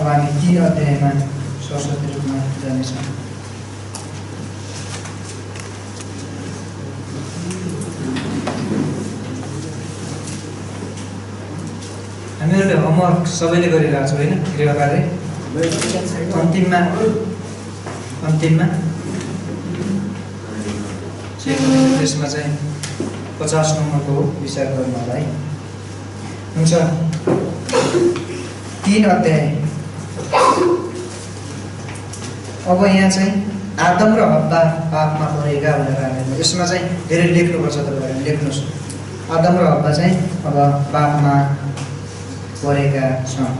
अब हामी 3 अध्यायमा सरस्वती रूपमा जानेछौँ। हामीहरूले होमवर्क सबैले गरिरहेको छौँ होइन, गृह कार्य अन्तिममा त्यसमा चाहिँ 50 नम्बरको विचार गर्नु होला है। हुन्छ 3 अध्याय। अब यहाँ चाहिँ आदम र हव्वा पापमा परेका भनेर हामी यसमा चाहिँ धेरै लेख्नुपर्छ। तपाईँहरूले लेख्नुहोस्, आदम र हव्वा चाहिँ अब पापमा परेका छन्।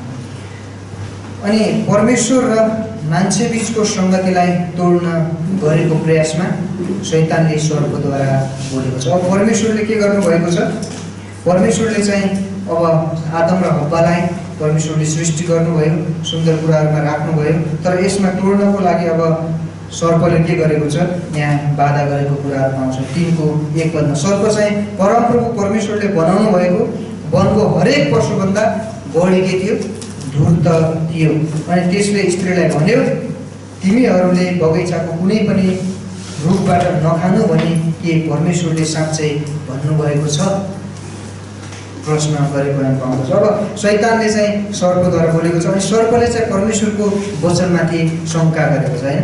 अनि परमेश्वर र मान्छे बिचको सङ्गतिलाई तोड्न गरेको प्रयासमा शैतानले सर्पद्वारा बोलेको छ। अब परमेश्वरले के गर्नुभएको छ? परमेश्वरले चाहिँ अब आदम र हव्वालाई परमेश्वरले सृष्टि गर्नुभयो, सुन्दर कुराहरूमा राख्नुभयो, तर यसमा तोड्नको लागि अब सर्पले के गरेको छ? यहाँ बाधा गरेको कुराहरू पाउँछ। 3:1 पदमा सर्प चाहिँ परमप्रभु परमेश्वरले बनाउनु भएको वनको हरेक पशुभन्दा बढी के थियो? धूर्त थियो। अनि त्यसले स्त्रीलाई भन्यो, तिमीहरूले बगैँचाको कुनै पनि रुखबाट नखानु भनी के परमेश्वरले साँच्चै भन्नुभएको छ? प्रश्न गरेको हामी पाउँदछ। अब शैतानले चाहिँ सर्पद्वारा बोलेको छ। अनि सर्पले चाहिँ परमेश्वरको वचनमाथि शङ्का गरेको छ होइन।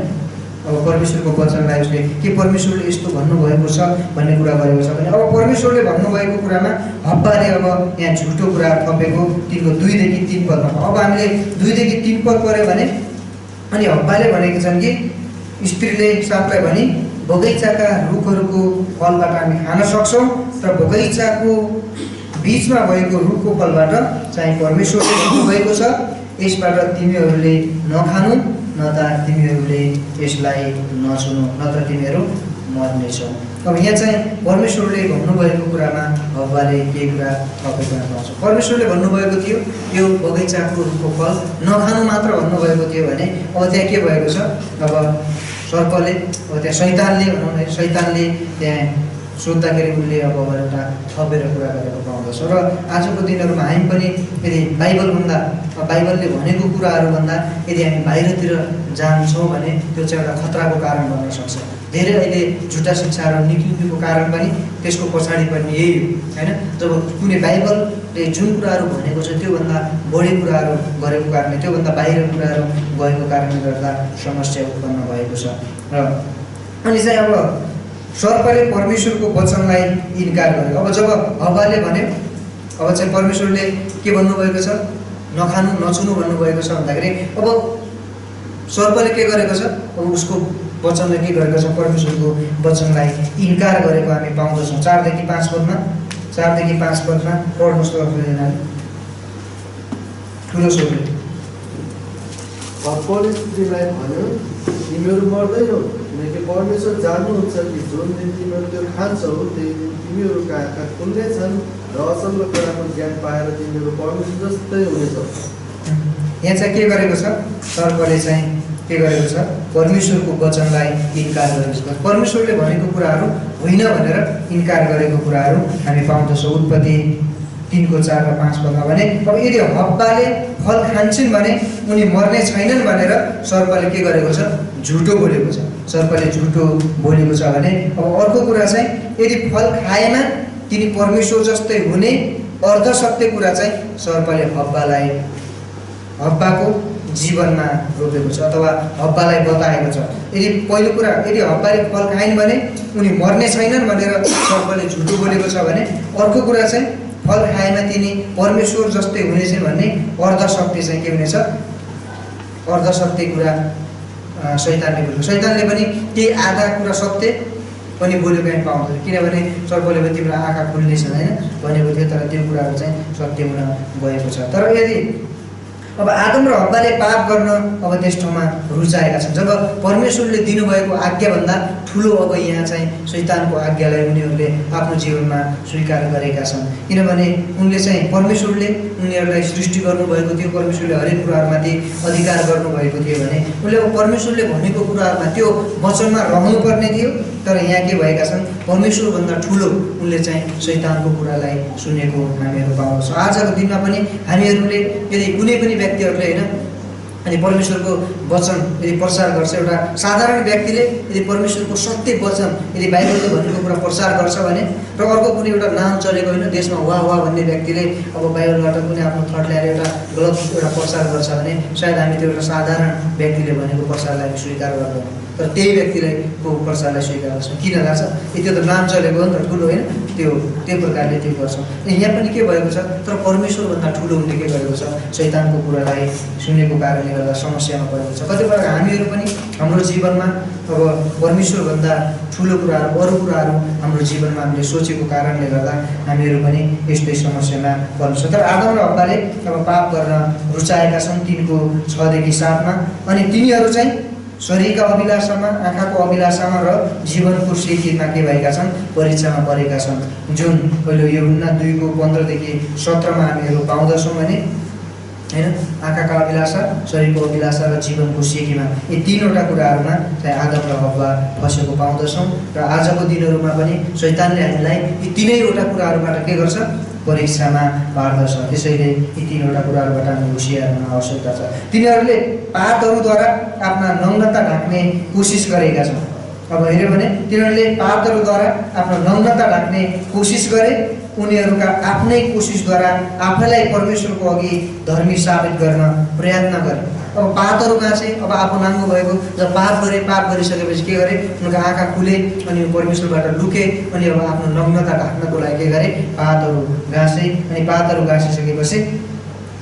अब परमेश्वरको वचनलाई उसले के परमेश्वरले यस्तो भन्नुभएको छ भन्ने कुरा गरेको छ भने अब परमेश्वरले भन्नुभएको कुरामा हव्वाले अब यहाँ झुटो कुरा थपेको 2देखि 3 पदमा। अब हामीले 2देखि 3 पद पढ्यो भने अनि हव्वाले भनेको छन् कि स्त्रीले सापलाई भनी बगैँचाका रुखहरूको फलबाट हामी खान सक्छौँ, तर बगैँचाको बीचमा भएको रुखको फलबाट चाहिँ परमेश्वरले भन्नुभएको छ यसबाट तिमीहरूले नखानु, न त तिमीहरूले यसलाई नछुनु, नत्र तिमीहरू मर्नेछौ। अब यहाँ चाहिँ परमेश्वरले भन्नुभएको कुरामा हव्वाले के कुरा थपेको पाउँछ। परमेश्वरले भन्नुभएको थियो यो बगैँचाको रुखको फल नखानु मात्र भन्नुभएको थियो भने अब त्यहाँ के भएको छ? अब सर्पले अब त्यहाँ शैतानले त्यहाँ सोद्धाखेरि उसले अब एउटा थपेर कुरा गरेको पाउँदछ। र आजको दिनहरूमा हामी पनि यदि बाइबलले भनेको कुराहरूभन्दा यदि हामी बाहिरतिर जान्छौँ भने त्यो चाहिँ एउटा खतराको कारण बन्न सक्छ। धेरै अहिले झुटा शिक्षाहरू निक्लिनुको कारण पनि त्यसको पछाडि पनि यही हो होइन। जब कुनै बाइबलले जुन कुराहरू भनेको छ त्योभन्दा बढी कुराहरू गरेको कारणले, त्योभन्दा बाहिर कुराहरू गएको कारणले गर्दा समस्या उत्पन्न भएको छ। र अनि चाहिँ अब सर्पले परमेश्वरको वचनलाई इन्कार गर्यो। अब जब हव्वाले भन्यो, अब चाहिँ परमेश्वरले के भन्नुभएको छ? नखानु नछुनु भन्नुभएको छ भन्दाखेरि अब सर्पले के गरेको छ? अब उसको वचनले के गरेको छ? परमेश्वरको वचनलाई इन्कार गरेको हामी पाउँदछौँ। 4देखि 5 पदमा पढ्नुहोस् त ठुलो स्वरले। सर्पले स्त्रीलाई भन्यो, तिमीहरू मर्दैनौ, किनकि परमेश्वर जान्नुहुन्छ कि जुन दिन तिमीहरू त्यो खान्छौ त्यही दिन तिमीहरूका आँखा खुल्नेछन् र असल र नराम्रो ज्ञान पाएर तिमीहरू परमेश्वर जस्तै हुनेछौ। यहाँ चाहिँ के गरेको छ? सर्पले चाहिँ के गरेको छ? परमेश्वरको वचनलाई इन्कार गरेको छ। परमेश्वरले भनेको कुराहरू होइन भनेर इन्कार गरेको कुराहरू हामी पाउँदछौँ। उत्पत्ति 3:4 र 5 पदमा भने अब यदि हव्वाले फल खान्छन् भने उनी मर्ने छैनन् भनेर सर्पले के गरेको छ? झुटो बोलेको छ। सर्पले झुटो बोलेको छ भने अब अर्को कुरा चाहिँ यदि फल खाएमा तिनी परमेश्वर जस्तै हुने अर्धसत्य कुरा चाहिँ सर्पले हव्वाको जीवनमा रोपेको छ अथवा हव्वालाई बताएको छ। यदि पहिलो कुरा यदि हव्वाले फल खाइन् भने उनी मर्ने छैनन् भनेर सर्पले झुटो बोलेको छ भने अर्को कुरा चाहिँ फल खाएमा तिनी परमेश्वर जस्तै हुनेछ भन्ने अर्धसत्य चाहिँ के हुनेछ? अर्धसत्य कुरा शैतानले बोलेको। शैतानले पनि त्यही आधा कुरा सत्य पनि बोलेको हामी पाउँदैन। किनभने सर्पले पनि तिम्रो आँखा खुल्नेछन् होइन भनेको थियो, तर त्यो कुराहरू चाहिँ सत्य हुन गएको छ। तर यदि अब आदम र हव्वाले पाप गर्न अब त्यस ठाउँमा रुचाएका छन्। जब परमेश्वरले दिनुभएको आज्ञाभन्दा ठुलो अब यहाँ चाहिँ शैतानको आज्ञालाई उनीहरूले आफ्नो जीवनमा स्वीकार गरेका छन्। किनभने उनले चाहिँ परमेश्वरले उनीहरूलाई सृष्टि गर्नुभएको थियो, परमेश्वरले हरेक कुराहरूमाथि अधिकार गर्नुभएको थियो भने उनले अब परमेश्वरले भनेको कुराहरूमा त्यो वचनमा रहनुपर्ने थियो। तर यहाँ के भएका छन्? परमेश्वरभन्दा ठुलो उनले चाहिँ शैतानको कुरालाई सुनेको हामीहरू पाउँछौँ। आजको दिनमा पनि हामीहरूले यदि कुनै पनि व्यक्तिहरूले होइन अनि परमेश्वरको वचन यदि प्रचार गर्छ, एउटा साधारण व्यक्तिले यदि परमेश्वरको सत्य वचन यदि बाइबलले भनेको कुरा प्रचार गर्छ भने र अर्को कुनै एउटा नाम चलेको होइन देशमा वाह वाह भन्ने व्यक्तिले अब बाइबलबाट कुनै आफ्नो थट ल्याएर एउटा गलत एउटा प्रचार गर्छ भने सायद हामी त्यो एउटा साधारण व्यक्तिले भनेको प्रचारलाई स्वीकार गर्दैनौँ, तर त्यही व्यक्तिले को प्रचारलाई स्वीकार गर्छौँ। किन लाग्छ? त्यो त नाम चलेको हो नि त, ठुलो होइन, त्यो प्रकारले त्यो गर्छौँ। यहाँ पनि के भएको छ, तर परमेश्वरभन्दा ठुलो हुने के गरेको छ, शैतानको कुरालाई सुनेको कारणले गर्दा समस्यामा परेको छ। कतिपय हामीहरू पनि हाम्रो जीवनमा अब परमेश्वरभन्दा ठुलो कुराहरू, अरू कुराहरू हाम्रो जीवनमा हामीले सोचेको कारणले गर्दा हामीहरू पनि यस्तै समस्यामा पर्छ। तर आदम र हव्वाले अब पाप गर्न रुचाएका छन् 3:6-7 अनि तिनीहरू चाहिँ शरीरका अभिलाषामा, आँखाको अभिलाषामा र जीवनको सिकीमा के भएका छन्, परीक्षामा परेका छन्, जुन पहिलो यूहन्ना 2:15-17 हामीहरू पाउँदछौँ भने होइन। आँखाका अभिलाषा, शरीरको अभिलाषा र जीवनको सिकीमा, यी तीनवटा कुराहरूमा चाहिँ आदम र हव्वा फसेको पाउँदछौँ। र आजको दिनहरूमा पनि शैतानले हामीलाई यी तीनैवटा कुराहरूबाट के गर्छ, परीक्षामा पार्दछ। त्यसैले यी तीनवटा कुराहरूबाट हामी होसियार हुन आवश्यकता छ। तिनीहरूले पातहरूद्वारा आफ्ना नग्नता ढाक्ने कोसिस गरेका छन्। अब हेऱ्यो भने तिनीहरूले पातहरूद्वारा आफ्नो नग्नता ढाक्ने कोसिस गरे, उनीहरूका आफ्नै कोसिसद्वारा आफैलाई परमेश्वरको अघि धर्मी साबित गर्न प्रयत्न गरे। अब पातहरू गाँसे, अब आफू नाङ्गो भएको, जब पाप गरिसकेपछि के गरे, उनीहरूको आँखा खुले अनि परमेश्वरबाट लुके अनि अब आफ्नो नग्नता ढाक्नको लागि के गरे, पातहरू गाँसे। अनि पातहरू गाँसिसकेपछि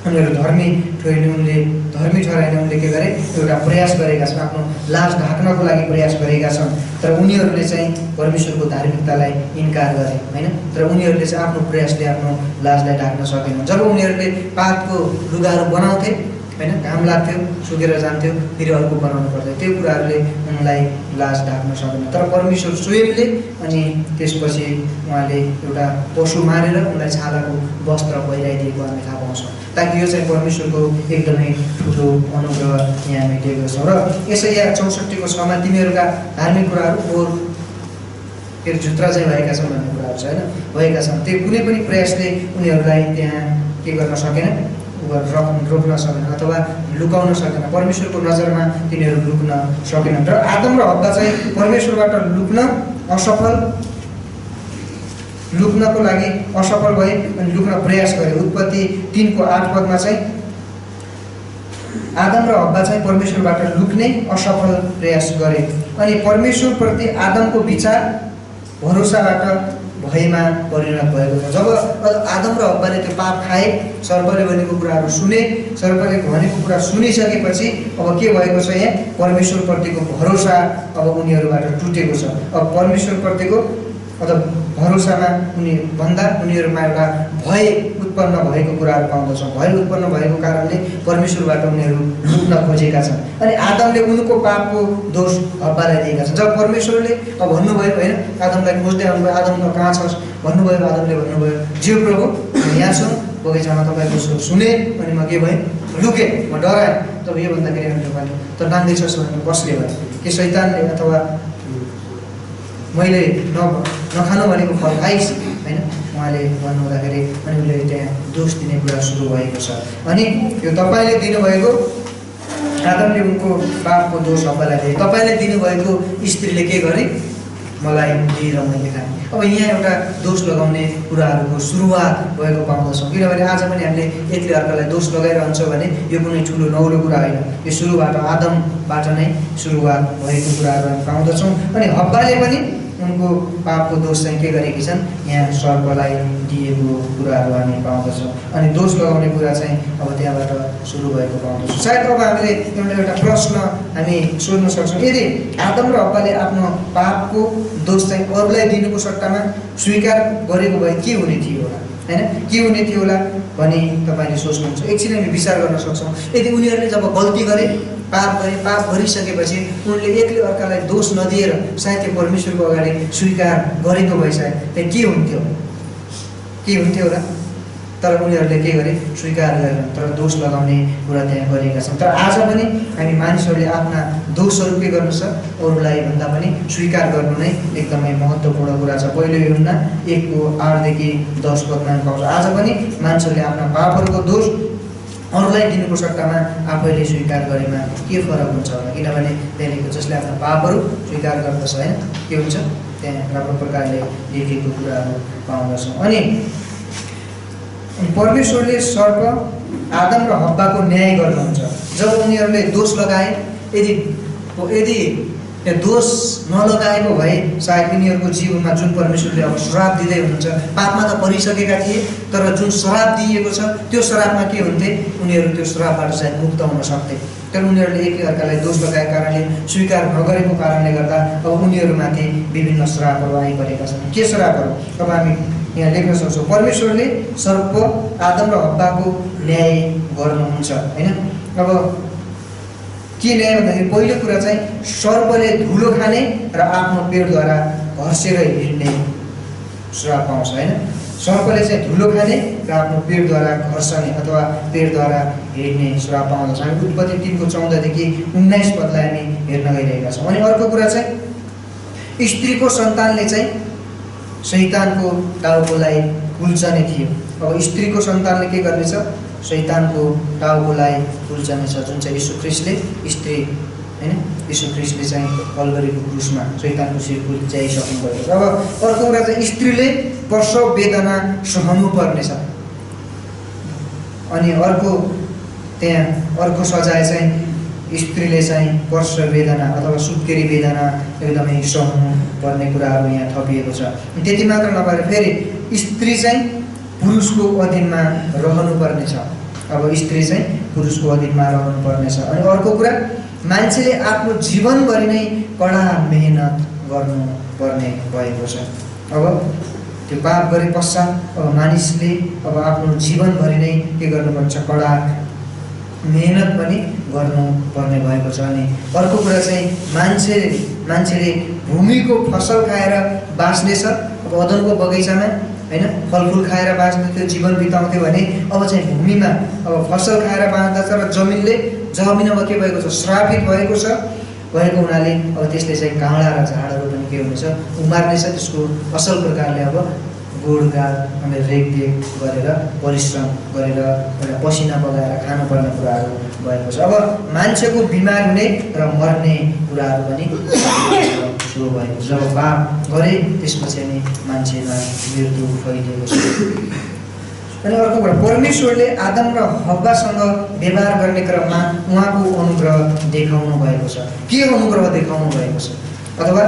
उनीहरू धर्मी ठहराइने उनले के गरे, एउटा प्रयास गरेका छन्, आफ्नो लाज ढाक्नको लागि प्रयास गरेका छन्। तर उनीहरूले चाहिँ परमेश्वरको धार्मिकतालाई इन्कार गरे होइन। तर उनीहरूले चाहिँ आफ्नो प्रयासले आफ्नो लाजलाई ढाक्न सकेनन्। जब उनीहरूले पातको लुगाहरू बनाउँथे होइन, घाम लाग्थ्यो, सुकेर जान्थ्यो, फेरि अर्को बनाउनु पर्थ्यो, त्यो कुराहरूले उनलाई लाज ढाक्न सकेन। तर परमेश्वर स्वयंले अनि त्यसपछि उहाँले एउटा पशु मारेर उनलाई छालाको वस्त्र पहिराइदिएको हामी थाहा पाउँछौँ, ताकि यो चाहिँ परमेश्वरको एकदमै ठुलो अनुग्रह यहाँ हामी देखेको छौँ। र यसैया 64:6मा तिमीहरूका धार्मिक कुराहरू फोहोर के जुत्रा चाहिँ भएका छन् भन्ने कुराहरू छ होइन, भएका छन्। त्यो कुनै पनि प्रयासले उनीहरूलाई त्यहाँ के गर्न सकेन, रोक्न सकेन अथवा लुकाउन सकेन। परमेश्वरको नजरमा तिनीहरू लुक्न सकेनन्। र आदम र हव्वा चाहिँ परमेश्वरबाट लुक्नको लागि असफल भए अनि लुक्न प्रयास गरे। उत्पत्ति 3:8 चाहिँ आदम र हव्वा चाहिँ परमेश्वरबाट लुक्ने असफल प्रयास गरे। अनि परमेश्वरप्रति आदमको विचार भरोसाबाट भयमा परिणत भएको छ। जब आदम र हव्वाले त्यो पाप खाए, सर्पले भनेको कुराहरू सुने, सर्पले भनेको कुरा सुनिसकेपछि अब के भएको छ, यहाँ परमेश्वरप्रतिको भरोसा अब उनीहरूबाट टुटेको छ। अब परमेश्वरप्रतिको अथवा भरोसामा उनीहरूमा एउटा भय उत्पन्न भएको कुराहरू पाउँदछौँ। भय उत्पन्न भएको कारणले परमेश्वरबाट उनीहरू लुक्न खोजेका छन्। अनि आदमले उनको पापको दोष हव्वालाई दिएका छन्। जब परमेश्वरले अब भन्नुभयो होइन, आदमलाई खोज्दै आउनुभयो, आदम कहाँ छस् भन्नुभयो, आदमले भन्नुभयो, ज्यू प्रभु यहाँ छु, बगैँचामा तपाईँको स्वर सुने अनि म के भएँ, लुकेँ, म डराएँ। तब यो भन्दाखेरि हामीले भने त नाङ्दैछस् भनेर कसले भयो, के शैतानले अथवा मैले नखानु भनेको फल खाइस् होइन, उहाँले भन्नुहुँदाखेरि अनि उसले त्यहाँ दोष दिने कुरा सुरु भएको छ। अनि यो तपाईँले दिनुभएको, आदमले उनको पापको दोष हव्वालाई दिए, तपाईँले दिनुभएको स्त्रीले के गरे, मलाई दिएर मैले खाएँ। अब यहाँ एउटा दोष लगाउने कुराहरूको सुरुवात भएको पाउँदछौँ। किनभने आज पनि हामीले एकले अर्कालाई दोष लगाइरहन्छौँ भने यो कुनै ठुलो नौलो कुरा होइन, यो सुरुबाट आदमबाट नै सुरुवात भएको कुराहरू हामी पाउँदछौँ। अनि हव्वाले पनि उनको पापको दोष चाहिँ के गरेकी छन्, यहाँ सर्पलाई दिएको कुराहरू हामी पाउँदछौँ। अनि दोष लगाउने कुरा चाहिँ अब त्यहाँबाट सुरु भएको पाउँदछौँ। सायद अब हामीले एउटा प्रश्न हामी सोध्न सक्छौँ, यदि आदम र हव्वाले आफ्नो पापको दोष चाहिँ अरूलाई दिनुको सट्टामा स्वीकार गरेको भए के हुने थियो होला होइन, के हुने थियो होला भनी तपाईँले सोच्नुहुन्छ। एकछिन हामी विचार गर्न सक्छौँ। यदि उनीहरूले जब गल्ती गरे, पाप गरिसकेपछि उनले एकले अर्कालाई दोष नदिएर सायद त्यो परमेश्वरको अगाडि स्वीकार गरेको भए सायद त्यहाँ के हुन्थ्यो होला। तर उनीहरूले के गरे, स्वीकार गरेन, तर दोष लगाउने कुरा त्यहाँ गरेका छन्। तर आज पनि हामी मानिसहरूले आफ्ना दोषहरू के गर्नु छ, अरूलाई भन्दा पनि स्वीकार गर्नु नै एकदमै महत्त्वपूर्ण कुरा छ। पहिलो यूहन्ना 1:8-10 पाउँछ। आज पनि मान्छेहरूले आफ्ना पापहरूको दोष अरूलाई दिनुको सट्टामा आफैले स्वीकार गरेमा के फरक हुन्छ होला, किनभने त्यहाँदेखि जसले आफ्नो पापहरू स्वीकार गर्दछ होइन के हुन्छ त्यहाँ राम्रो प्रकारले लेखेको कुराहरू पाउँदछौँ। अनि परमेश्वरले सर्प आदम र हव्वाको न्याय गर्नुहुन्छ। जब उनीहरूले दोष लगाए, यदि दोष नलगाएको भए सायद उनीहरूको जीवनमा जुन परमेश्वरले अब श्राप दिँदै हुनुहुन्छ, पापमा त परिसकेका थिए तर जुन श्राप दिइएको छ त्यो श्रापमा के हुन्थे, उनीहरू त्यो श्रापबाट सायद मुक्त हुन सक्थे। तर उनीहरूले एकअर्कालाई दोष लगाएको कारणले, स्वीकार नगरेको कारणले गर्दा अब उनीहरूमाथि विभिन्न श्रापहरू आइपरेका छन्। के श्रापहरू अब हामी यहाँ लेख्न सक्छौँ। परमेश्वरले सर्प आदम र हव्वाको न्याय गर्नुहुन्छ होइन। अब के न्याय भन्दाखेरि पहिलो कुरा चाहिँ सर्पले धुलो खाने र आफ्नो पेटद्वारा घर्सेर हिँड्ने श्राप पाउँछ होइन। सर्पले चाहिँ धुलो खाने र आफ्नो पेटद्वारा घर्सने अथवा पेटद्वारा हिँड्ने श्राप पाउँदछ। हामी उत्पत्ति 3:14 देखि 19 पदलाई हामी हेर्न गइरहेका छौँ। अनि अर्को कुरा चाहिँ स्त्रीको सन्तानले चाहिँ शैतानको टाउकोलाई कुल्चने थियो। अब स्त्रीको सन्तानले के गर्नेछ, शैतानको टाउकोलाई कुल्चनेछ, जुन चाहिँ यीशु ख्रीष्टले स्त्री होइन यीशु ख्रीष्टले चाहिँ कल्भरीको क्रुसमा शैतानको शिर कुल्च्याइसक्नु भएको छ। अब अर्को कुरा चाहिँ स्त्रीले प्रसव वेदना सहनु पर्नेछ। अनि अर्को सजाय चाहिँ स्त्रीले चाहिँ प्रसव वेदना अथवा सुत्केरी वेदना एकदमै सहनु पर्ने कुराहरू यहाँ थपिएको छ। त्यति मात्र नभएर फेरि स्त्री चाहिँ पुरुषको अधीनमा रहनुपर्नेछ। अब स्त्री चाहिँ पुरुषको अधीनमा रहनुपर्नेछ। अनि अर्को कुरा मान्छेले आफ्नो जीवनभरि नै कडा मेहनत गर्नुपर्ने भएको छ। अब त्यो पाप गरे पश्चात अब मानिसले अब आफ्नो जीवनभरि नै के गर्नुपर्छ, कडा मेहनत पनि गर्नुपर्ने भएको छ। अनि अर्को कुरा चाहिँ मान्छेले भूमिको फसल खाएर बाँच्नेछ। अब अदनको बगैँचामा होइन फलफुल खाएर बाँच्ने त्यो जीवन बिताउँथ्यो भने अब चाहिँ भूमिमा अब फसल खाएर बाँच्दछ र जमिनमा के भएको छ, श्रापित भएको हुनाले अब त्यसले चाहिँ काँडा र झाडहरू पनि के हुनेछ, उमार्नेछ। त्यसको असल प्रकारले अब गोडगाड अनि रेखदेख गरेर परिश्रम गरेर एउटा पसिना बगाएर खानुपर्ने कुराहरू भएको छ। अब मान्छेको बिमार हुने र मर्ने कुराहरू पनि सो भएको छ। जब पाप गरे त्यसपछि अनि मान्छेमा मृत्यु फैलिएको छ। अनि अर्को कुरा परमेश्वरले आदम र हव्वासँग व्यवहार गर्ने क्रममा उहाँको अनुग्रह देखाउनु भएको छ। के अनुग्रह देखाउनु भएको छ, अथवा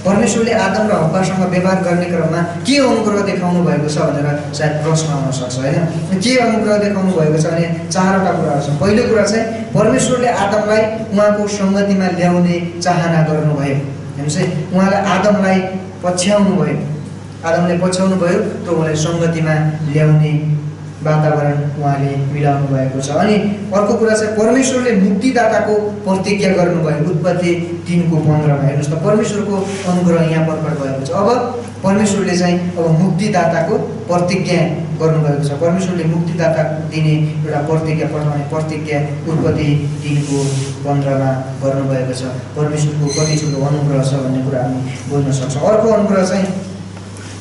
परमेश्वरले आदम र हव्वासँग व्यवहार गर्ने क्रममा के अनुग्रह देखाउनु भएको छ भनेर सायद प्रश्न आउन सक्छ होइन। के अनुग्रह देखाउनु भएको छ भने 4वटा कुराहरू छन्। पहिलो कुरा चाहिँ परमेश्वरले आदमलाई उहाँको सङ्गतिमा ल्याउने चाहना गर्नुभयो। हेर्नुहोस् है, उहाँले आदमलाई पछ्याउनु भयो र उहाँले सङ्गतिमा ल्याउने वातावरण उहाँले मिलाउनु भएको छ। अनि अर्को कुरा चाहिँ परमेश्वरले मुक्तिदाताको प्रतिज्ञा गर्नुभयो। उत्पत्ति 3:15 हेर्नुहोस् त, परमेश्वरको अनुग्रह यहाँ प्रकट भएको छ। अब परमेश्वरले चाहिँ अब मुक्तिदाताको प्रतिज्ञा गर्नुभएको छ। परमेश्वरले मुक्तिदाता दिने एउटा प्रतिज्ञा उत्पत्ति 3:15 गर्नुभएको छ। परमेश्वरको कति ठुलो अनुग्रह छ भन्ने कुरा हामी बुझ्न सक्छौँ। अर्को अनुग्रह चाहिँ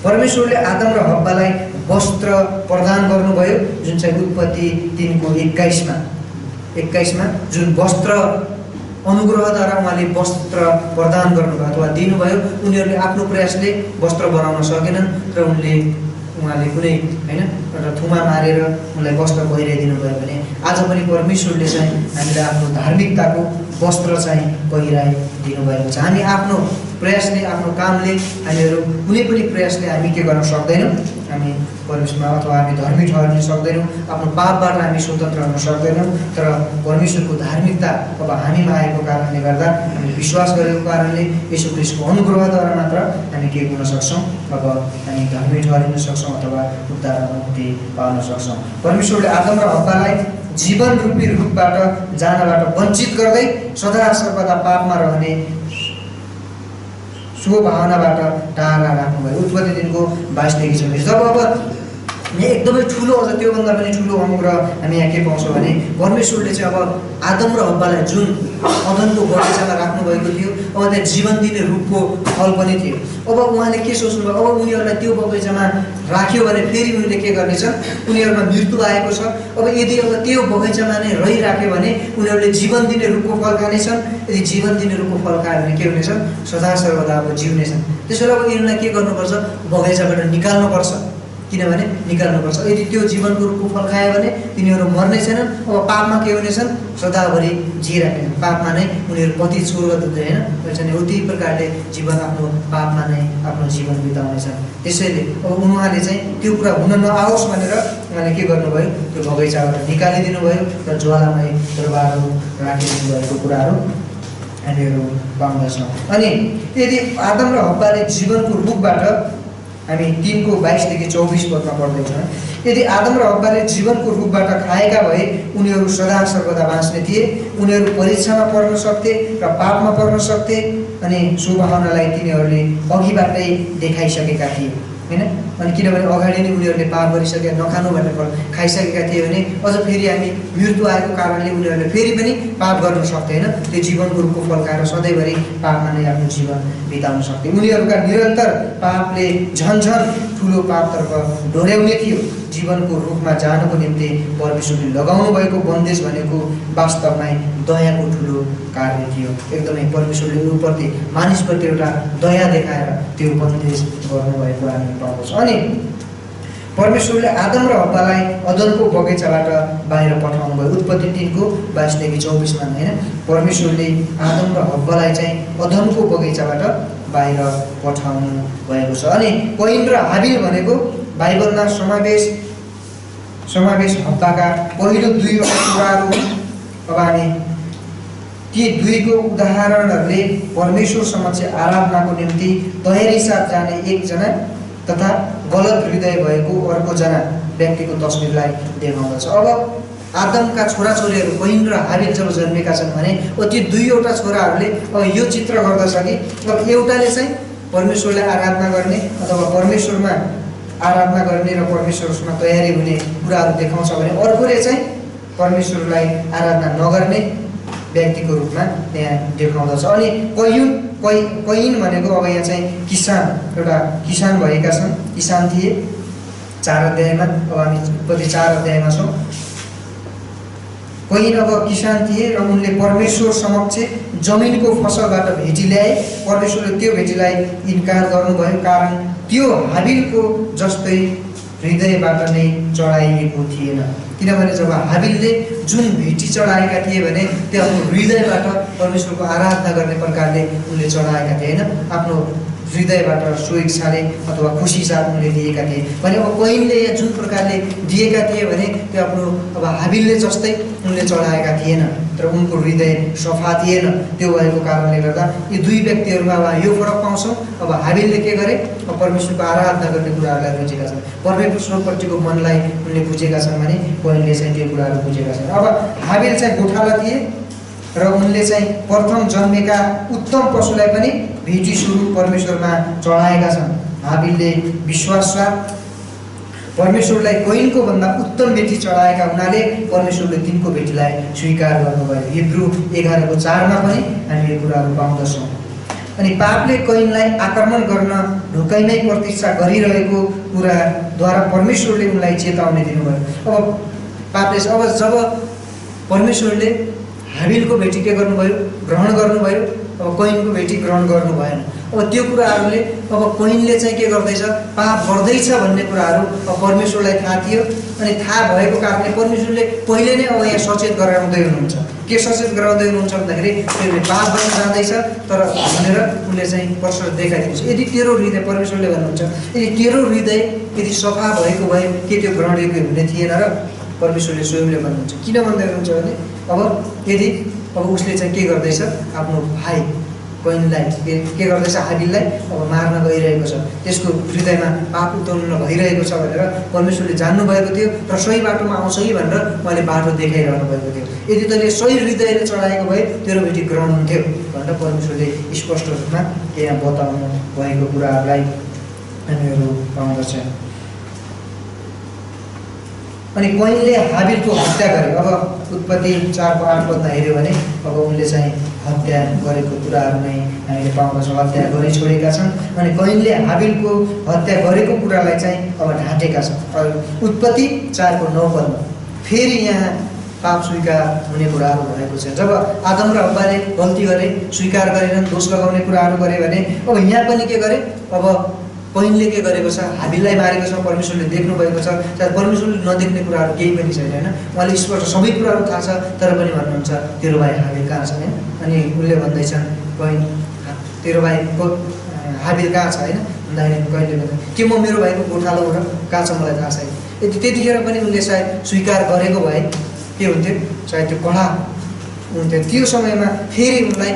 परमेश्वरले आदम र हव्वालाई वस्त्र प्रदान गर्नुभयो, जुन चाहिँ उत्पत्ति 3:21 जुन वस्त्र अनुग्रहद्वारा उहाँले वस्त्र प्रदान गर्नुभयो अथवा दिनुभयो। उनीहरूले आफ्नो प्रयासले वस्त्र बनाउन सकेनन् र उहाँले कुनै होइन एउटा थुमा मारेर उनलाई वस्त्र पहिराइदिनु भयो भने आज पनि परमेश्वरले चाहिँ हामीलाई आफ्नो धार्मिकताको वस्त्र चाहिँ पहिराइदिनु भएको छ। हामी आफ्नो प्रयासले आफ्नो कामले हामीहरू कुनै पनि प्रयासले हामी के गर्न सक्दैनौँ, हामी परमेश्वरमा अथवा हामी धर्मी ठहरिन सक्दैनौँ, आफ्नो पापबाट हामी स्वतन्त्र हुन सक्दैनौँ। तर परमेश्वरको धार्मिकता अब हामीमा आएको कारणले गर्दा, हामी विश्वास गरेको कारणले यीशु ख्रीष्टको अनुग्रहद्वारा मात्र हामी के हुन सक्छौँ, अब हामी धर्मी ठहरिन सक्छौँ अथवा उद्धार मुक्ति पाउन सक्छौँ। परमेश्वरले आदम र हव्वालाई जीवन रूपी रूपबाट जानबाट वञ्चित गर्दै सदा सर्वदा पापमा रहने सो भावनाबाट टाढा राख्नुभयो। उत्पत्ति 3:22 देखि 26। जब अब यहाँ एकदमै ठुलो अझ त्योभन्दा पनि ठुलो अनुग्रह हामी यहाँ के पाउँछौँ भने परमेश्वरले चाहिँ अब आदम र हव्वालाई जुन अदनको बगैँचामा राख्नुभएको थियो अब त्यहाँ जीवन दिने रुखको फल पनि थियो। अब उहाँले के सोच्नुभयो, अब उनीहरूलाई त्यो बगैँचामा राख्यो भने फेरि उनीहरूले के गर्नेछन्, उनीहरूमा मृत्यु आएको छ। अब यदि अब त्यो बगैँचामा नै रहिराख्यो भने उनीहरूले जीवन दिने रुखको फल खानेछन्। यदि जीवन दिने रुखको फल खायो भने के हुनेछन्, सदा सर्वदा अब जिउनेछन्। त्यसो भए अब यिनीहरूलाई के गर्नुपर्छ, बगैँचाबाट निकाल्नुपर्छ। किनभने निकाल्नुपर्छ, यदि त्यो जीवनको रुखको फल खायो भने तिनीहरू मर्ने छैनन्। अब पापमा के हुनेछन्, सदाभरि जिइराख्नेछन्। पापमा नै उनीहरू पति स्वर्गदूत होइन भन्छन्, उही प्रकारले जीवन आफ्नो पापमा नै आफ्नो जीवन बिताउनेछन्। त्यसैले अब उहाँले चाहिँ त्यो कुरा हुन नआओस् भनेर उहाँले के गर्नुभयो, त्यो बगैँचाबाट निकालिदिनु भयो र ज्वालामय दरबारहरू राखिदिनु भएको कुराहरू हामीहरू पाउँदछौँ। अनि यदि आदम र हव्वाले जीवनको रुखबाट हामी 3:22-24 पदमा पढ्दैछौँ, यदि आदम र हव्वाले जीवनको रुखबाट खाएका भए उनीहरू सदा सर्वदा बाँच्ने थिए, उनीहरू परीक्षामा पर्न सक्थे र पापमा पर्न सक्थे। अनि सुभावनालाई तिनीहरूले अघिबाटै देखाइसकेका थिए होइन। अनि किनभने अगाडि नै उनीहरूले पाप गरिसके, नखानु भनेर फल खाइसकेका थिए भने अझ फेरि हामी मृत्यु आएको कारणले उनीहरूले फेरि पनि पाप गर्न सक्थेन। त्यो जीवनको रुखको फल खाएर सधैँभरि पापमा नै आफ्नो जीवन बिताउन सक्थे। उनीहरूका निरन्तर पापले झन्झन ठुलो पापतर्फ डोर्याउने थियो। जीवनको रुखमा जानको निम्ति परमेश्वरले लगाउनु भएको बन्देज भनेको वास्तवमै दयाको ठुलो कार्य थियो। एकदमै परमेश्वरले उप्रति मानिसप्रति एउटा दया देखाएर त्यो बन्देज गर्नुभएको हामी पाउँछौँ। अनि परमेश्वरले आदम र हव्वालाई अदनको बगैँचाबाट बाहिर पठाउनु भयो। उत्पत्ति 3:22-24 होइन, परमेश्वरले आदम र हव्वालाई चाहिँ अदनको बगैँचाबाट बाहिर पठाउनु भएको छ। अनि कैन र हाबिल भनेको बाइबलमा समावेश हप्ताका पहिलो 2वटा कुराहरू हुन्। अब हामी ती 2को उदाहरणहरूले परमेश्वर समक्ष आराधनाको निम्ति तयारी साथ जाने एकजना तथा गलत हृदय भएको अर्कोजना व्यक्तिको तस्बिरलाई देखाउँदछ। अब आदमका छोराछोरीहरू कैन र हाबिल जब जन्मेका छन् भने ती 2वटा छोराहरूले अब यो चित्र गर्दछ कि अब एउटाले चाहिँ परमेश्वरलाई आराधना गर्ने अथवा परमेश्वरमा आराधना गर्ने र परमेश्वरमा तयारी हुने कुराहरू देखाउँछ भने अर्कोले चाहिँ परमेश्वरलाई आराधना नगर्ने व्यक्तिको रूपमा त्यहाँ देखाउँदछ। अनि कैन भनेको अब यहाँ चाहिँ किसान, एउटा किसान भएका छन्, किसान थिए 4 अध्यायमा। अब हामी उत्पत्ति 4 अध्यायमा छौँ। कैन अब किसान थिए र उनले परमेश्वर समक्ष जमिनको फसलबाट भेटी ल्याए। परमेश्वरले त्यो भेटीलाई इन्कार गर्नुभयो, कारण त्यो हाबिलको जस्तै हृदयबाट नै चढाइएको थिएन। किनभने जब हाबिलले जुन भेटी चढाएका थिए भने त्यो आफ्नो हृदयबाट परमेश्वरको आराधना गर्ने प्रकारले उनले चढाएका थिए होइन, आफ्नो हृदयबाट स्वेच्छाले अथवा खुसी साथ उनले दिएका थिए भने अब कैनले यहाँ जुन प्रकारले दिएका थिए भने त्यो आफ्नो अब हाबिलले जस्तै उनले चढाएका थिएन, तर उनको हृदय सफा थिएन। त्यो भएको कारणले गर्दा यी 2 व्यक्तिहरूमा अब यो फरक पाउँछौँ। अब हाबिलले के गरे, अब परमेश्वरको आराधना गर्ने कुराहरूलाई बुझेका छन्, परमेश्वरप्रतिको मनलाई उनले बुझेका छन् भने कैनले चाहिँ त्यो कुराहरू बुझेका छन्। अब हाबिल चाहिँ गोठाला थिए र उनले चाहिँ प्रथम जन्मेका उत्तम पशुलाई पनि भेटी स्वरूप परमेश्वरमा चढाएका छन्। हाबिलले विश्वास परमेश्वरलाई कैनको भन्दा उत्तम भेटी चढाएका हुनाले परमेश्वरले तिनको भेटीलाई स्वीकार गर्नुभयो। हिब्रू 11:4 पनि हामी यो कुराहरू पाउँदछौँ। अनि पापले कैनलाई आक्रमण गर्न ढोकाइमै प्रतीक्षा गरिरहेको कुराद्वारा परमेश्वरले उनलाई चेतावनी दिनुभयो। अब पापले अब जब परमेश्वरले हाबिलको भेटी के गर्नुभयो, ग्रहण गर्नुभयो, अब कैनको भेटी ग्रहण गर्नु भएन। अब त्यो कुराहरूले अब कैनले चाहिँ के गर्दैछ, पाप गर्दैछ भन्ने कुराहरू अब परमेश्वरलाई थाहा थियो। अनि थाहा भएको कारणले परमेश्वरले पहिले नै अब यहाँ सचेत गराउँदै हुनुहुन्छ। के सचेत गराउँदै हुनुहुन्छ भन्दाखेरि त्यसले पाप गर्न जाँदैछ तर भनेर उनले चाहिँ परमेश्वर देखाइदिनुहुन्छ। यदि तेरो हृदय, परमेश्वरले भन्नुहुन्छ, यदि तेरो हृदय यदि सफा भएको भए के त्यो ग्रहणयोग्य हुने थिएन र परमेश्वरले स्वयंले भन्नुहुन्छ। किन भन्दै हुनुहुन्छ भने अब यदि अब उसले चाहिँ के गर्दैछ, आफ्नो भाइ कैनलाई के गर्दैछ, हाबिललाई अब मार्न गइरहेको छ, त्यसको हृदयमा पाप उत्पन्न भइरहेको छ भनेर परमेश्वरले जान्नुभएको थियो र सही बाटोमा आउँछ कि भनेर उहाँले बाटो देखाइरहनु भएको थियो। यदि तैँले सही हृदयले चढाएको भए तेरो भेटी ग्रहण हुन्थ्यो भनेर परमेश्वरले स्पष्ट रूपमा यहाँ बताउनु भएको कुराहरूलाई हामीहरू पाउँदछौँ। अनि कैनले हाबिलको हत्या गरे। अब उत्पत्ति 4को 8 पदमा हेऱ्यो भने अब उनले चाहिँ हत्या गरेको कुराहरू नै हामीले पाउँदछौँ। हत्या गरी छोडेका छन् अनि कैनले हाबिलको हत्या गरेको कुरालाई चाहिँ अब ढाँटेका छन्। उत्पत्ति 4को 9 पदमा फेरि यहाँ पाप स्वीकार हुने कुराहरू भएको छ। जब आदम र हव्वाले गल्ती गरे, स्वीकार गरेनन्, दोष लगाउने कुराहरू गरे भने अब यहाँ पनि के गरे, अब कैनले के गरेको छ, हाबिललाई मारेको छ। परमेश्वरले देख्नु भएको छ, सायद परमेश्वरले नदेख्ने कुराहरू केही पनि छैन होइन। उहाँले स्पष्ट सबै कुराहरू थाहा छ, तर पनि भन्नुहुन्छ तेरो भाइ हाबिल कहाँ छ होइन। अनि उनले भन्दैछन् कैन तेरो भाइ हाबिल कहाँ छ होइन भन्दाखेरि कैनले भन्छ के म मेरो भाइको गोठालो र कहाँ छ मलाई थाहा छैन। यदि त्यतिखेर पनि उनले सायद स्वीकार गरेको भए के हुन्थ्यो, सायद त्यो कडा हुन्थ्यो। त्यो समयमा फेरि उनलाई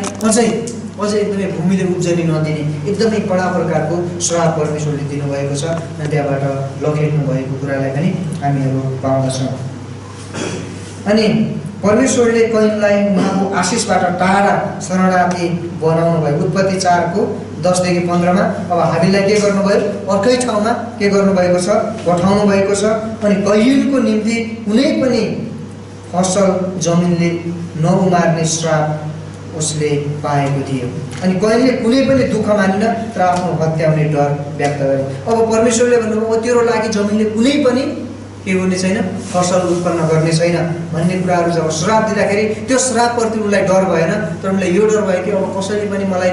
अझै एकदमै भूमिले उब्जनी नदिने एकदमै कडा प्रकारको श्राप परमेश्वरले दिनुभएको छ अनि त्यहाँबाट लखेट्नु भएको कुरालाई पनि हामीहरू पाउँदछौँ। अनि परमेश्वरले कैनलाई उहाँको आशिषबाट टाढा शरणार्थी बनाउनु भयो। उत्पत्ति 4को 10देखि 15मा अब हाबिललाई के गर्नुभयो, अर्कै ठाउँमा के गर्नुभएको छ, पठाउनु भएको छ। अनि कैनको निम्ति कुनै पनि फसल जमिनले नउमार्ने श्राप उसले पाएको थियो। अनि कैनले कुनै पनि दुःख मानिन तर आफ्नो हत्या हुने डर व्यक्त गरे। अब परमेश्वरले भन्नुभयो तेरो लागि जमिनले कुनै पनि के हुने छैन, फसल उत्पन्न गर्ने छैन भन्ने कुराहरू जब श्राप दिँदाखेरि त्यो श्रापप्रति उनलाई डर भएन, तर उनलाई यो डर भयो कि अब कसैले पनि मलाई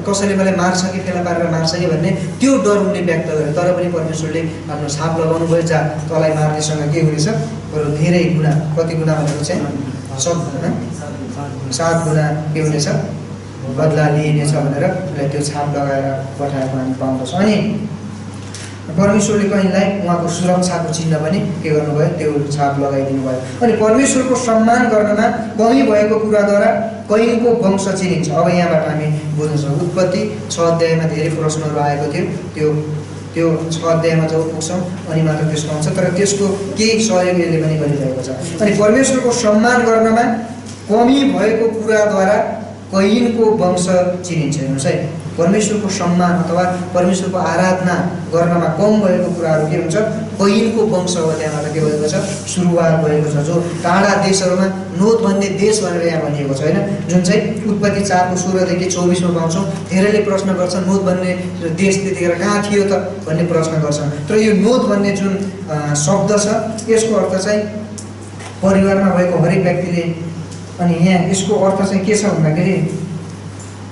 कसैले मलाई मार्छ कि फेला पारेर मार्छ कि भन्ने त्यो डर उनले व्यक्त गरे। तर पनि परमेश्वरले आफ्नो छाप लगाउनु भयो, जा तँलाई मार्नेसँग के हुनेछ, बरु धेरै गुणा, कति गुणा भनेको चाहिँ 7 गुणा के हुनेछ बदला लिइनेछ भनेर उसलाई त्यो छाप लगाएर पठाएको हामी पाउँदछौँ। अनि परमेश्वरले कैनलाई उहाँको सुरक्षाको चिन्ह पनि के गर्नुभयो, त्यो छाप लगाइदिनु भयो। अनि परमेश्वरको सम्मान गर्नमा कमी भएको कुराद्वारा कैनको वंश चिनिन्छ। अब यहाँबाट हामी बुझ्छौँ उत्पत्ति 6 अध्यायमा धेरै प्रश्नहरू आएको थियो, त्यो 6 अध्यायमा जब पुग्छौँ अनि मात्र त्यसको आउँछ, तर त्यसको केही सहयोग यसले पनि गरिरहेको छ। अनि परमेश्वरको सम्मान गर्नमा कमी भएको कुराद्वारा कैनको वंश चिनिन्छ। हेर्नुहोस् है, परमेश्वरको सम्मान अथवा परमेश्वरको आराधना गर्नमा कम भएको कुराहरू के हुन्छ, कैनको वंश हो। त्यहाँबाट के भएको छ, सुरुवात भएको छ। जो टाढा देशहरूमा नोद भन्ने देश भनेर यहाँ भनिएको छ होइन, जुन चाहिँ उत्पत्ति 4को 16देखि 24मा पाउँछौँ। धेरैले प्रश्न गर्छन् नोद भन्ने देश त्यतिखेर कहाँ थियो त भन्ने प्रश्न गर्छन्। तर यो नोद भन्ने जुन शब्द छ यसको अर्थ चाहिँ परिवारमा भएको हरेक व्यक्तिले, अनि यहाँ यसको अर्थ चाहिँ के छ भन्दाखेरि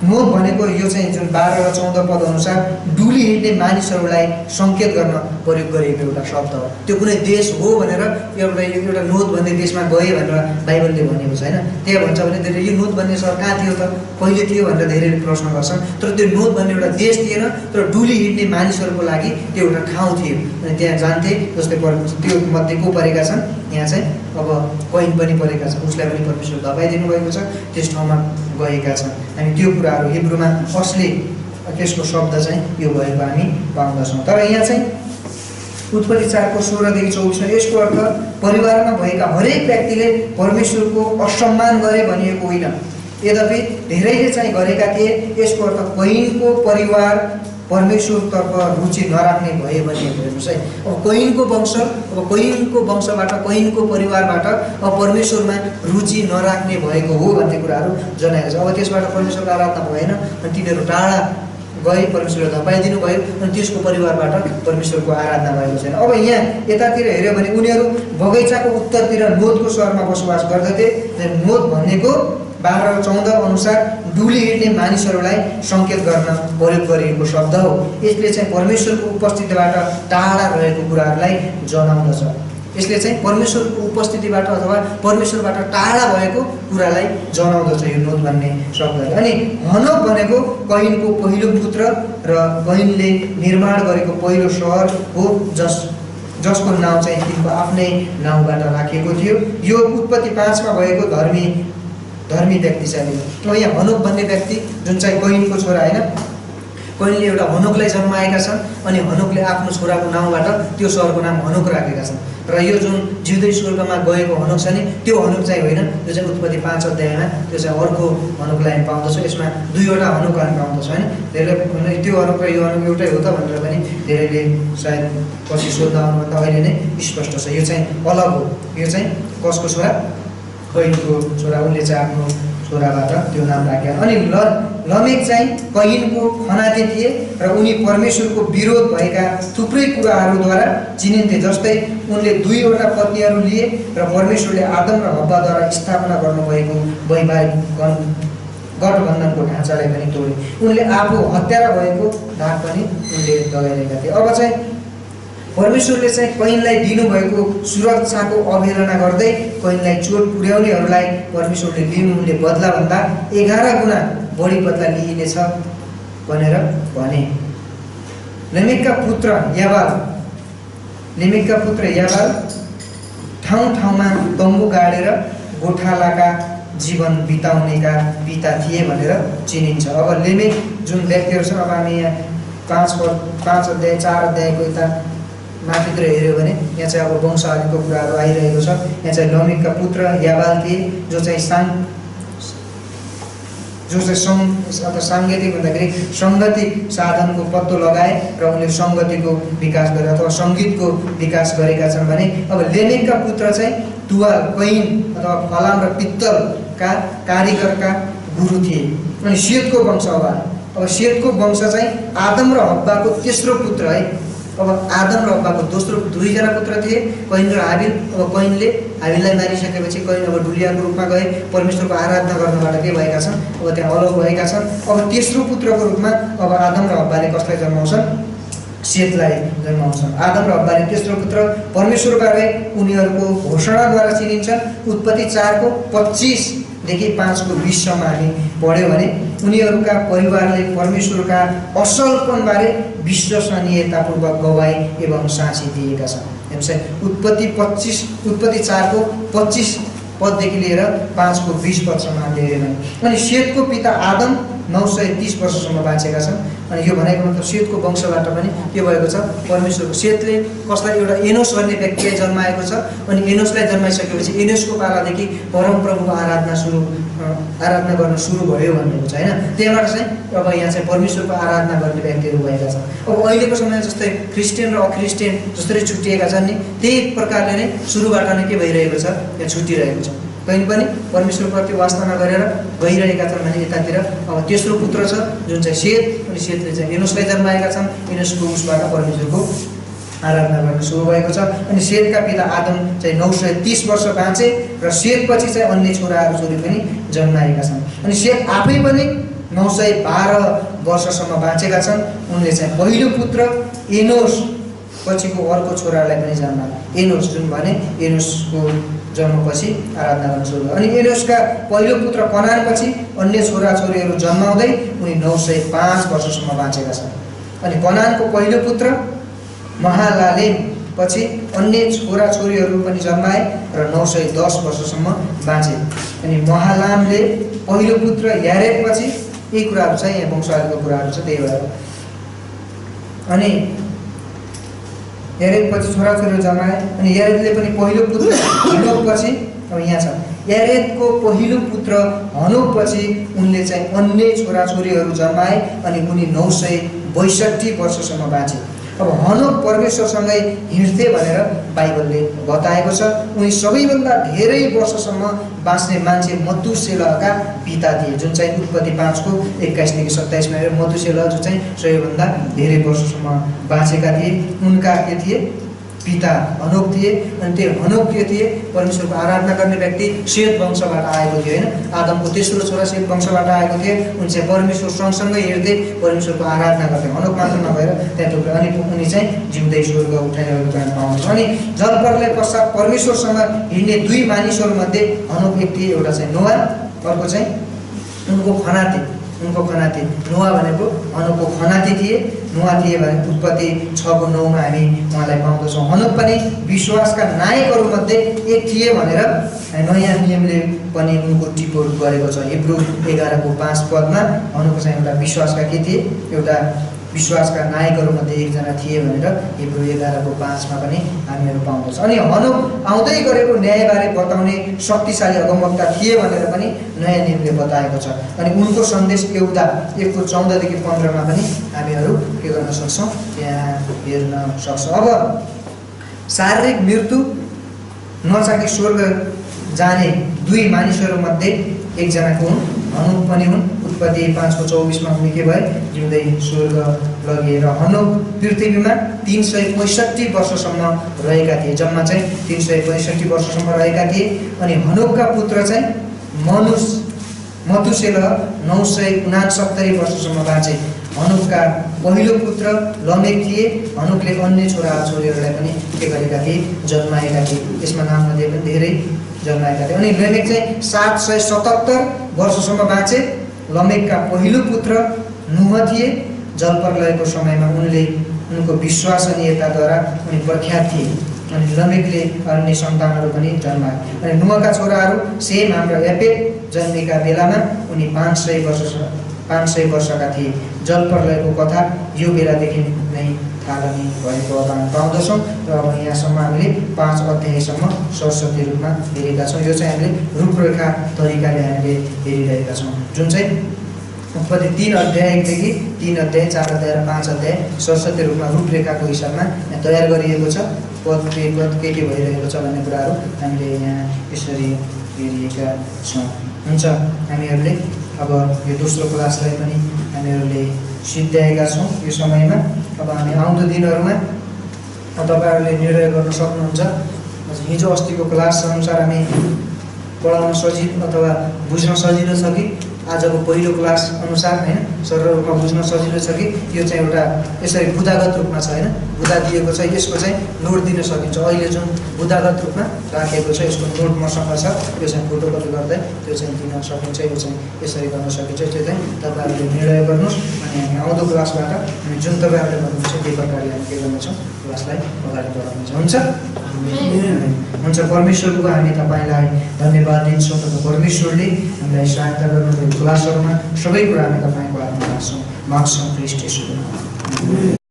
नोद भनेको यो चाहिँ जुन 12 र 14 पद अनुसार डुली हिँड्ने मानिसहरूलाई सङ्केत गर्न प्रयोग गरिएको एउटा शब्द हो। त्यो कुनै देश हो भनेर एउटा नोद भन्ने देशमा गए भनेर बाइबलले भनेको छैन। त्यहाँ भन्छ भने धेरै यो नोद भन्ने सहर कहाँ थियो त, कहिले थियो भनेर धेरैले प्रश्न गर्छन्। तर त्यो नोद भन्ने एउटा देश थिएन, तर डुली हिँड्ने मानिसहरूको लागि त्यो एउटा ठाउँ थियो। अनि त्यहाँ जान्थे, जस्तै त्यो मध्ये को परेका छन्, यहाँ चाहिँ अब कैन पनि परेका छन्, उसलाई पनि परमेश्वर धपाइदिनु भएको छ, त्यस ठाउँमा गएका छन्। हामी त्यो कुराहरू हिब्रूमा असली त्यसको शब्द चाहिँ यो भएको हामी पाउँदछौँ। तर यहाँ चाहिँ उत्पत्ति 4को 16देखि 24मा यसको अर्थ परिवारमा भएका हरेक व्यक्तिले परमेश्वरको असम्मान गरे भनिएको होइन, यद्यपि धेरैले चाहिँ गरेका थिए। यसको अर्थ कैनको परिवार परमेश्वरतर्फ रुचि नराख्ने भए भनिएको। हेर्नुहोस् है, अब कैनको वंश, अब कैनको वंशबाट कैनको परिवारबाट अब परमेश्वरमा रुचि नराख्ने भएको हो भन्ने कुराहरू जनाएको छ। अब त्यसबाट परमेश्वरको आराधना भएन अनि तिनीहरू टाढा गए, परमेश्वरले धपाइदिनु भयो अनि त्यसको परिवारबाट परमेश्वरको आराधना भएको छैन। अब यहाँ यतातिर हेऱ्यो भने उनीहरू बगैँचाको उत्तरतिर नोदको सहरमा बसोबास गर्दथे। नोद भनेको 12 र 14 अनुसार डुली हिँड्ने मानिसहरूलाई सङ्केत गर्न प्रयोग गरिएको शब्द हो। यसले चाहिँ परमेश्वरको उपस्थितिबाट टाढा रहेको कुराहरूलाई जनाउँदछ। यसले चाहिँ परमेश्वरको उपस्थितिबाट अथवा परमेश्वरबाट टाढा भएको कुरालाई जनाउँदछ यो नोद भन्ने शब्दले। अनि हनोक भनेको कैनको पहिलो पुत्र र कैनले निर्माण गरेको पहिलो सहर हो, जसको नाउँ चाहिँ तिनको आफ्नै नाउँबाट राखेको थियो। यो उत्पत्ति 5मा भएको धर्मी व्यक्ति चाहिँ अब यहाँ हनोक भन्ने व्यक्ति जुन चाहिँ कैनको छोरा होइन, कैनले एउटा हनोकलाई जन्माएका छन् अनि हनोकले आफ्नो छोराको नाउँबाट त्यो सहरको नाम हनोक राखेका छन् र यो जुन जिउँदै स्वर्गमा गएको हनोक छ नि त्यो हनोक चाहिँ होइन, त्यो चाहिँ उत्पत्ति 5 अध्यायमा त्यो चाहिँ अर्को हनोकलाई हामी पाउँदछौँ। यसमा दुईवटा हनोक हामी पाउँदछौँ होइन। धेरैले त्यो हनोक र यो हनोक एउटै हो त भनेर पनि धेरैले सायद पछि सोध्दा आउनुभन्दा अहिले नै स्पष्ट छ यो चाहिँ अलग हो। यो चाहिँ कसको छोरा? कैनको छोरा। उनले चाहिँ आफ्नो छोराबाट त्यो नाम राखे। अनि लमेक चाहिँ कैनको खनाते थिए र उनी परमेश्वरको विरोध भएका थुप्रै कुराहरूद्वारा चिनिन्थे। जस्तै उनले 2वटा पत्नीहरू लिए र परमेश्वरले आदम र हव्वाद्वारा स्थापना गर्नुभएको वैवाहिक गठबन्धनको ढाँचालाई पनि तोडे। उनले आफू हत्यारा भएको दाग पनि उनले लगाइरहेका थिए। अब चाहिँ परमेश्वरले चाहिँ कैनलाई दिनुभएको सुरक्षाको अवहेलना गर्दै कैनलाई चोट पुर्याउनेहरूलाई परमेश्वरले लिनुहुने बदलाभन्दा 11 गुणा बढी बदला लिइनेछ भनेर भने। लेमेकका पुत्र याबाल ठाउँ ठाउँमा तम्बु गाडेर गोठालाका जीवन बिताउनेका पिता थिए भनेर चिनिन्छ। अब लेमेक जुन व्यक्तिहरू छन्, अब हामी यहाँ 5 अध्याय 4 अध्यायको यता माथितिर हेऱ्यो भने यहाँ चाहिँ अब वंशावलीको कुराहरू आइरहेको छ। यहाँ चाहिँ लमेकका पुत्र याबाल थिए जो चाहिँ साङ्गीतिक भन्दाखेरि सङ्गीतिक साधनको पत्तो लगाए र उनले सङ्गतिको विकास गरे अथवा सङ्गीतको विकास गरेका छन् भने अब लेमेकका पुत्र चाहिँ तुवाल, कैन अथवा फलाम र पित्तलका कारिगरका गुरु थिए। अनि सेतको वंश अब सेतको वंश चाहिँ आदम र हव्वाको तेस्रो पुत्र है। अब आदम र हव्वाको दोस्रो 2जना पुत्र थिए, कैन र हाबिल। अब कैनले हाबिललाई मारिसकेपछि कैन अब डुलियाको रूपमा गए, परमेश्वरको आराधना गर्नबाट के भएका छन्, अब त्यहाँ अलग भएका छन्। अब तेस्रो पुत्रको रूपमा अब आदम र हव्वाले कसलाई जन्माउँछन्? सेतलाई जन्माउँछन्। आदम र हव्वाले तेस्रो पुत्र परमेश्वरबारे उनीहरूको घोषणाद्वारा चिनिन्छन्। उत्पत्ति 4को 25देखि 5को 20सम्म हामी पढ्यौँ भने उनीहरूका परिवारले परमेश्वरका असलपनबारे विश्वसनीयतापूर्वक गवाई एवं साक्षी दिएका छन्। उत्पत्ति 4को 25 पददेखि लिएर 5को 20 पदसम्म हामीले हेऱ्यौँ भने अनि सेतको पिता आदम 930 वर्षसम्म बाँचेका छन्। अनि यो भनेको मतलब सेतको वंशबाट पनि के भएको छ? परमेश्वरको सेतले कसलाई? एउटा एनोस भन्ने व्यक्तिलाई जन्माएको छ। अनि एनोसलाई जन्माइसकेपछि एनोसको पालादेखि परमप्रभुको आराधना गर्न सुरु भयो भन्नेको छ होइन। त्यहाँबाट चाहिँ अब यहाँ चाहिँ परमेश्वरको आराधना गर्ने व्यक्तिहरू भएका छन्। अब अहिलेको समयमा जस्तै क्रिस्चियन र अक्रिस्चियन जसरी छुट्टिएका छन् नि त्यही प्रकारले नै सुरुबाट नै के भइरहेको छ? यहाँ छुट्टिरहेको छ। कहीँ पनि परमेश्वरप्रति वास्ता गरेर गइरहेका छन् भने यतातिर अब तेस्रो पुत्र छ जुन चाहिँ सेत। अनि सेतले चाहिँ एनोसलाई जन्माएका छन्। एनोसको उसबाट परमेश्वरको आराधना गर्न सुरु भएको छ। अनि सेतका पिता आदम चाहिँ 930 वर्ष बाँचे र सेतपछि चाहिँ अन्य छोराहरू छोरी पनि जन्माएका छन्। अनि सेत आफै पनि 912 वर्षसम्म बाँचेका छन्। उनले चाहिँ पहिलो पुत्र एनोस पछिको अर्को छोरालाई पनि जन्माए। एनोस जुन भने एनोसको जन्मपछि आराधना गर्न सुरु भयो। अनि एनोसका पहिलो पुत्र कनानपछि अन्य छोराछोरीहरू जन्माउँदै उनी 905 वर्षसम्म बाँचेका छन्। अनि कनानको पहिलो पुत्र महालालेम पछि अन्य छोराछोरीहरू पनि जन्माए र 910 वर्षसम्म बाँचे। अनि महालामले पहिलो पुत्र यारेदपछि यी कुराहरू चाहिँ यहाँ वंशावलीको कुराहरू छ त्यही भएर। अनि यारेदपछि छोराछोरीहरू जन्माए। अनि यारेदले पनि पहिलो पुत्र हनोकपछि अब यहाँ छ यारेदको पहिलो पुत्र हनोकपछि उनले चाहिँ अन्य छोराछोरीहरू जन्माए। अनि उनी 962 वर्षसम्म बाँचे। अब हनोक परमेश्वरसँगै हिँड्थे भनेर बाइबलले बताएको छ। उनी सबैभन्दा धेरै वर्षसम्म बाँच्ने मान्छे मतुसेलहका पिता थिए जुन चाहिँ उत्पत्ति 5को 21देखि 27मा मतुसेलह जो चाहिँ सबैभन्दा धेरै वर्षसम्म बाँचेका थिए। उनका के थिए? पिता हनोक थिए। अनि त्यो हनोक के थिए? परमेश्वरको आराधना गर्ने व्यक्ति सेत वंशबाट आएको थियो होइन। आदमको तेस्रो छोरा सेत वंशबाट आएको थिए। उनी चाहिँ परमेश्वर सँगसँगै हिँड्दै परमेश्वरको आराधना गर्थे। हनोक मात्र नभएर त्यहाँ थुप्रै अनि उनी चाहिँ जिउँदै स्वर्ग उठाइरहेको हामी पाउँछौँ। अनि जलप्रलय पश्चात परमेश्वरसँग हिँड्ने 2 मानिसहरूमध्ये हनोक एक थिए। एउटा चाहिँ नोआ, अर्को चाहिँ उनको खनाते उनको खनाती नुहा भनेको हनोकको खनाती थिए। नुहा थिए भने उत्पत्ति 6:9 हामी उहाँलाई पाउँदछौँ। हनोक पनि विश्वासका नायकहरूमध्ये एक थिए भनेर नयाँ नियमले पनि उनको टिप्पणी गरेको छ। हिब्रू 11:5 पदमा हनोक चाहिँ एउटा विश्वासका के थिए, एउटा विश्वासका नायकहरूमध्ये एकजना थिए भनेर हिब्रू 11:5 मा पनि हामीहरू पाउँदछौँ। अनि हनोक आउँदै गरेको न्यायबारे बताउने शक्तिशाली अगमवक्ता थिए भनेर पनि नयाँ नियमले बताएको छ। अनि उनको सन्देश यहुदा 1:14 - 15 मा पनि हामीहरू के गर्न सक्छौँ, त्यहाँ हेर्न सक्छौँ। अब शारीरिक मृत्यु नचाखी स्वर्ग जाने दुई मानिसहरूमध्ये एकजनाको हुन्, हनोक पनि हुन्। उत्पत्ति 5:24 मा उनी के भए, जिउँदै स्वर्ग लगिएर। हनोक पृथ्वीमा 365 वर्षसम्म रहेका थिए, जम्मा चाहिँ 365 वर्षसम्म रहेका थिए। अनि हनोकका पुत्र चाहिँ मथुसेलह 969 वर्षसम्म बाँचे। हनोकका पहिलो पुत्र लमेक थिए। हनोकले अन्य छोराछोरीहरूलाई पनि के गरेका थिए, जन्माएका थिए। यसमा नाममध्ये पनि धेरै जन्माएका थिए। अनि लमेक चाहिँ 777 वर्षसम्म बाँचे। लमेकका पहिलो पुत्र नुह थिए। जलप्रलयको समयमा उनको विश्वसनीयताद्वारा उनी प्रख्यात थिए। अनि लमेकले अन्य सन्तानहरू पनि जन्माए। अनि नुहका छोराहरू सेम र यापेत जन्मेका बेलामा उनी 500 वर्षका थिए। जलप्रलयको कथा यो बेलादेखि नै थालनी भएको अब हामी पाउँदछौँ। र अब यहाँसम्म हामीले 5 अध्यायसम्म सरस्वती रूपमा हेरेका छौँ। यो चाहिँ हामीले रूपरेखा तरिकाले हामीले हेरिरहेका छौँ, जुन चाहिँ उत्पत्ति 3 अध्यायदेखि 3 अध्याय 4 अध्याय र 5 अध्याय सरस्वती रूपमा रूपरेखाको हिसाबमा यहाँ तयार गरिएको छ। पद के भइरहेको छ भन्ने कुराहरू हामीले यहाँ यसरी हेरिएका छौँ। हुन्छ, हामीहरूले अब यो दोस्रो क्लासलाई पनि हामीहरूले सिद्ध्याएका छौँ यो समयमा। अब हामी आउँदो दिनहरूमा तपाईँहरूले निर्णय गर्न सक्नुहुन्छ। हिजो अस्तिको क्लास अनुसार हामी पढाउन सजिलो अथवा बुझ्न सजिलो छ कि आजको पहिलो क्लास अनुसार होइन सरल रूपमा बुझ्न सजिलो छ कि यो चाहिँ एउटा यसरी बुदागत रूपमा छ होइन, बुदा दिएको छ, यसको चाहिँ नोट दिन सकिन्छ। अहिले जुन बुदागत रूपमा राखेको छ यसको नोट मसँग छ, यो चाहिँ फोटोकपी गर्दै त्यो चाहिँ दिन सकिन्छ। यो चाहिँ यसरी गर्न सकिन्छ। त्यो चाहिँ तपाईँहरूले निर्णय गर्नुहोस्। अनि हामी आउँदो क्लासबाट हामी जुन तपाईँहरूले गर्नुहुन्छ त्यही प्रकारले हामी के गर्नेछौँ, क्लासलाई अगाडि बढाउनेछौँ। हुन्छ हुन्छ, परमेश्वरको हामी तपाईँलाई धन्यवाद दिन्छौँ। तपाईँ परमेश्वरले हामीलाई सहायता गर्नुभएको क्लासहरूमा सबै कुरा हामी तपाईँको हातमा राख्छौँ। माग्छौँ ख्रीष्ट येशूको नाममा।